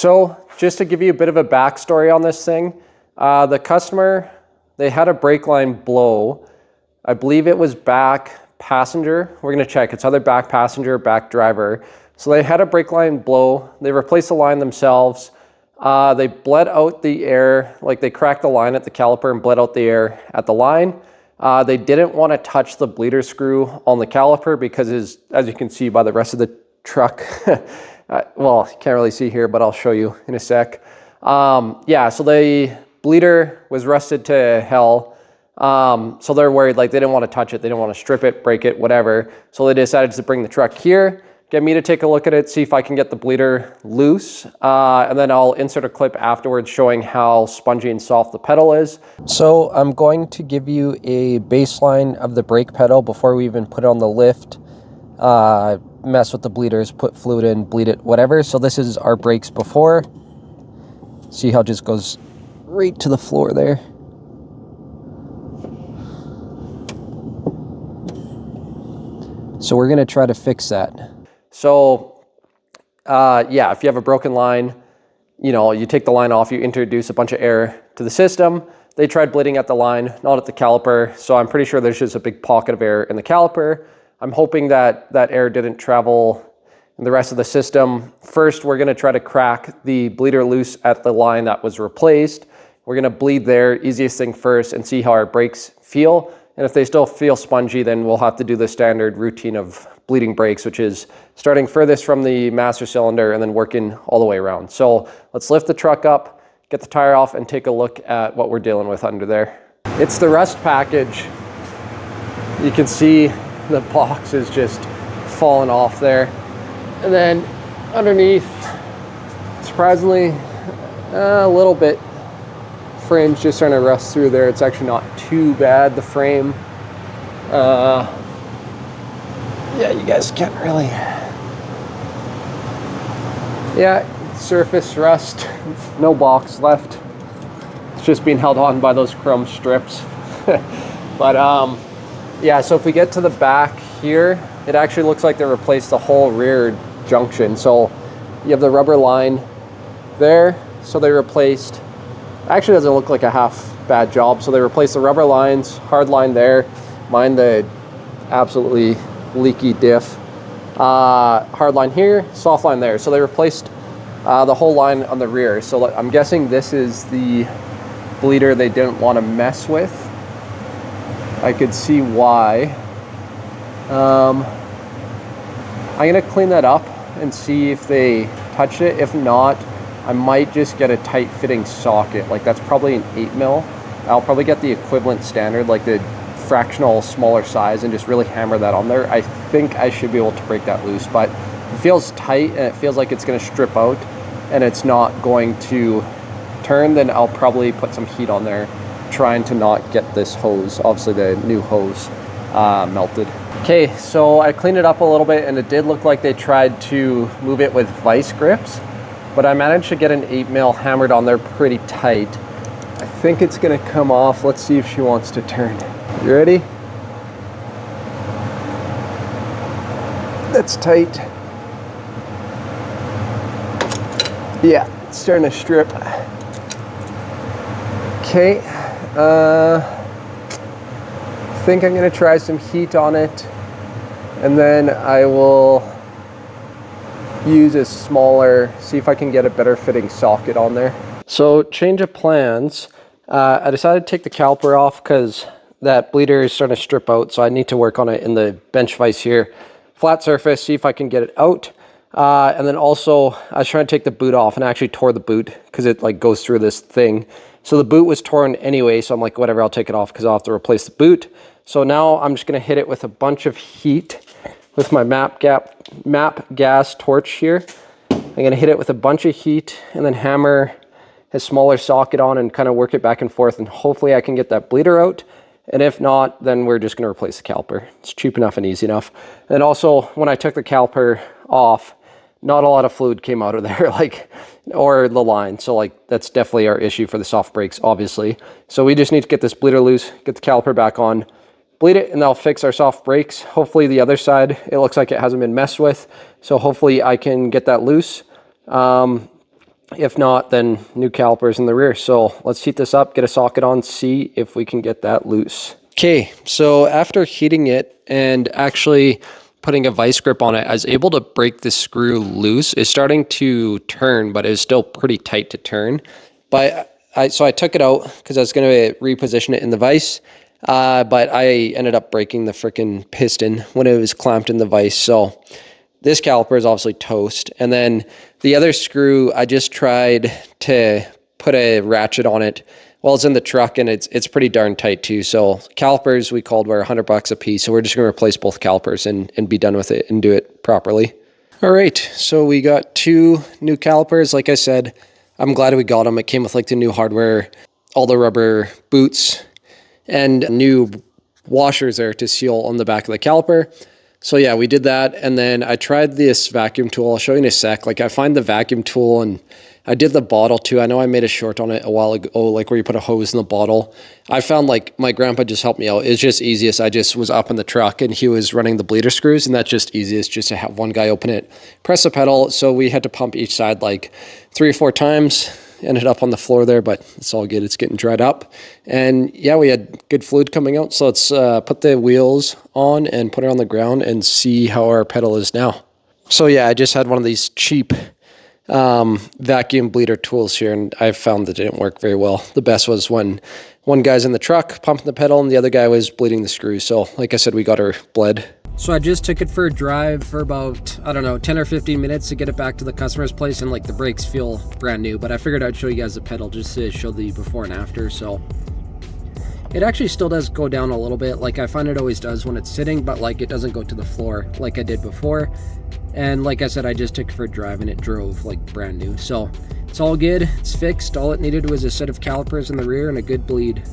So just to give you a bit of a backstory on this thing, the customer, they had a brake line blow. I believe it was back passenger. We're gonna check, it's either back passenger or back driver. So they had a brake line blow. They replaced the line themselves. They bled out the air, like they cracked the line at the caliper and bled out the air at the line. They didn't want to touch the bleeder screw on the caliper because as you can see by the rest of the truck, well, you can't really see here, but I'll show you in a sec. Yeah, so the bleeder was rusted to hell. So they're worried, like they didn't want to touch it. They didn't want to strip it, break it, whatever. So they decided to bring the truck here, get me to take a look at it, see if I can get the bleeder loose. And then I'll insert a clip afterwards showing how spongy and soft the pedal is. So I'm going to give you a baseline of the brake pedal before we even put it on the lift. Mess with the bleeders, put fluid in, bleed it, whatever. So this is our brakes before. See how it just goes right to the floor there. So we're gonna try to fix that. So yeah, if you have a broken line, you take the line off, you introduce a bunch of air to the system. They tried bleeding at the line, not at the caliper. So I'm pretty sure there's just a big pocket of air in the caliper. I'm hoping that that air didn't travel in the rest of the system. First, we're gonna try to crack the bleeder loose at the line that was replaced. We're gonna bleed there, easiest thing first, and see how our brakes feel. And if they still feel spongy, then we'll have to do the standard routine of bleeding brakes, which is starting furthest from the master cylinder and then working all the way around. So let's lift the truck up, get the tire off, and take a look at what we're dealing with under there. It's the rust package. You can see the box is just falling off there. And then underneath, surprisingly, a little bit, frame's just starting to rust through there. It's actually not too bad, the frame. Yeah, you guys can't really. Yeah, surface rust, no box left. It's just being held on by those chrome strips. But yeah, so if we get to the back here, it actually looks like they replaced the whole rear junction. So you have the rubber line there. So they replaced, actually doesn't look like a half bad job. So they replaced the rubber lines, hard line there. Mind the absolutely leaky diff. Hard line here, soft line there. So they replaced the whole line on the rear. So I'm guessing this is the bleeder they didn't want to mess with. I could see why. I'm gonna clean that up and see if they touched it. If not, I might just get a tight fitting socket. Like that's probably an 8mm. I'll probably get the equivalent standard, like the fractional smaller size, and just really hammer that on there. I think I should be able to break that loose, but it feels tight and it feels like it's gonna strip out and it's not going to turn. Then I'll probably put some heat on there, trying to not get this hose, obviously the new hose, melted. Okay, so I cleaned it up a little bit and it did look like they tried to move it with vice grips, but I managed to get an 8mm hammered on there pretty tight. I think it's gonna come off. Let's see if she wants to turn. You ready? That's tight. Yeah, it's starting to strip. Okay, I think I'm gonna try some heat on it, and then I will use a smaller, see if I can get a better fitting socket on there. So change of plans. I decided to take the caliper off because that bleeder is starting to strip out, so I need to work on it in the bench vise here. Flat surface, see if I can get it out. And then also, I was trying to take the boot off, and I actually tore the boot because it like goes through this thing. So the boot was torn anyway, so I'm like, whatever, I'll take it off because I'll have to replace the boot. So now I'm just gonna hit it with a bunch of heat with my map gas torch here. I'm gonna hit it with a bunch of heat and then hammer a smaller socket on and kind of work it back and forth, and hopefully I can get that bleeder out. And if not, then we're just gonna replace the caliper. It's cheap enough and easy enough. And also, when I took the caliper off, not a lot of fluid came out of there, or the line. So like, that's definitely our issue for the soft brakes, obviously. So we just need to get this bleeder loose, get the caliper back on, bleed it, and that'll fix our soft brakes. Hopefully the other side, it looks like it hasn't been messed with. So hopefully I can get that loose. And If not, then new calipers in the rear. So let's heat this up, get a socket on, see if we can get that loose. Okay, so after heating it and actually putting a vice grip on it, I was able to break the screw loose. It's starting to turn, but it's still pretty tight to turn. But so I took it out because I was going to reposition it in the vise. But I ended up breaking the freaking piston when it was clamped in the vise. So this caliper is obviously toast. And then the other screw, I just tried to put a ratchet on it while it's in the truck, and it's pretty darn tight too. So calipers we called were $100 a piece. So we're just going to replace both calipers and be done with it and do it properly. All right, so we got 2 new calipers. Like I said, I'm glad we got them. It came with like the new hardware, all the rubber boots, and new washers there to seal on the back of the caliper. So yeah, we did that. And then I tried this vacuum tool. I'll show you in a sec. Like I find the vacuum tool, and I did the bottle too. I know I made a short on it a while ago, like where you put a hose in the bottle. I found like my grandpa just helped me out. It's just easiest. I just was up in the truck and he was running the bleeder screws, and that's just easiest just to have one guy open it, press the pedal. So we had to pump each side like 3 or 4 times. Ended up on the floor there, but it's all good. It's getting dried up. And yeah, we had good fluid coming out. So let's put the wheels on and put it on the ground and see how our pedal is now. So yeah, I just had one of these cheap vacuum bleeder tools here, and I found that it didn't work very well. The best was when one guy's in the truck pumping the pedal and the other guy was bleeding the screws. So like I said, we got her bled. So I just took it for a drive for about, I don't know, 10 or 15 minutes to get it back to the customer's place, and like the brakes feel brand new, but I figured I'd show you guys the pedal just to show the before and after. So it actually still does go down a little bit, like I find it always does when it's sitting, but like it doesn't go to the floor like I did before. And like I said, I just took it for a drive and it drove like brand new. So it's all good, it's fixed. All it needed was a set of calipers in the rear and a good bleed.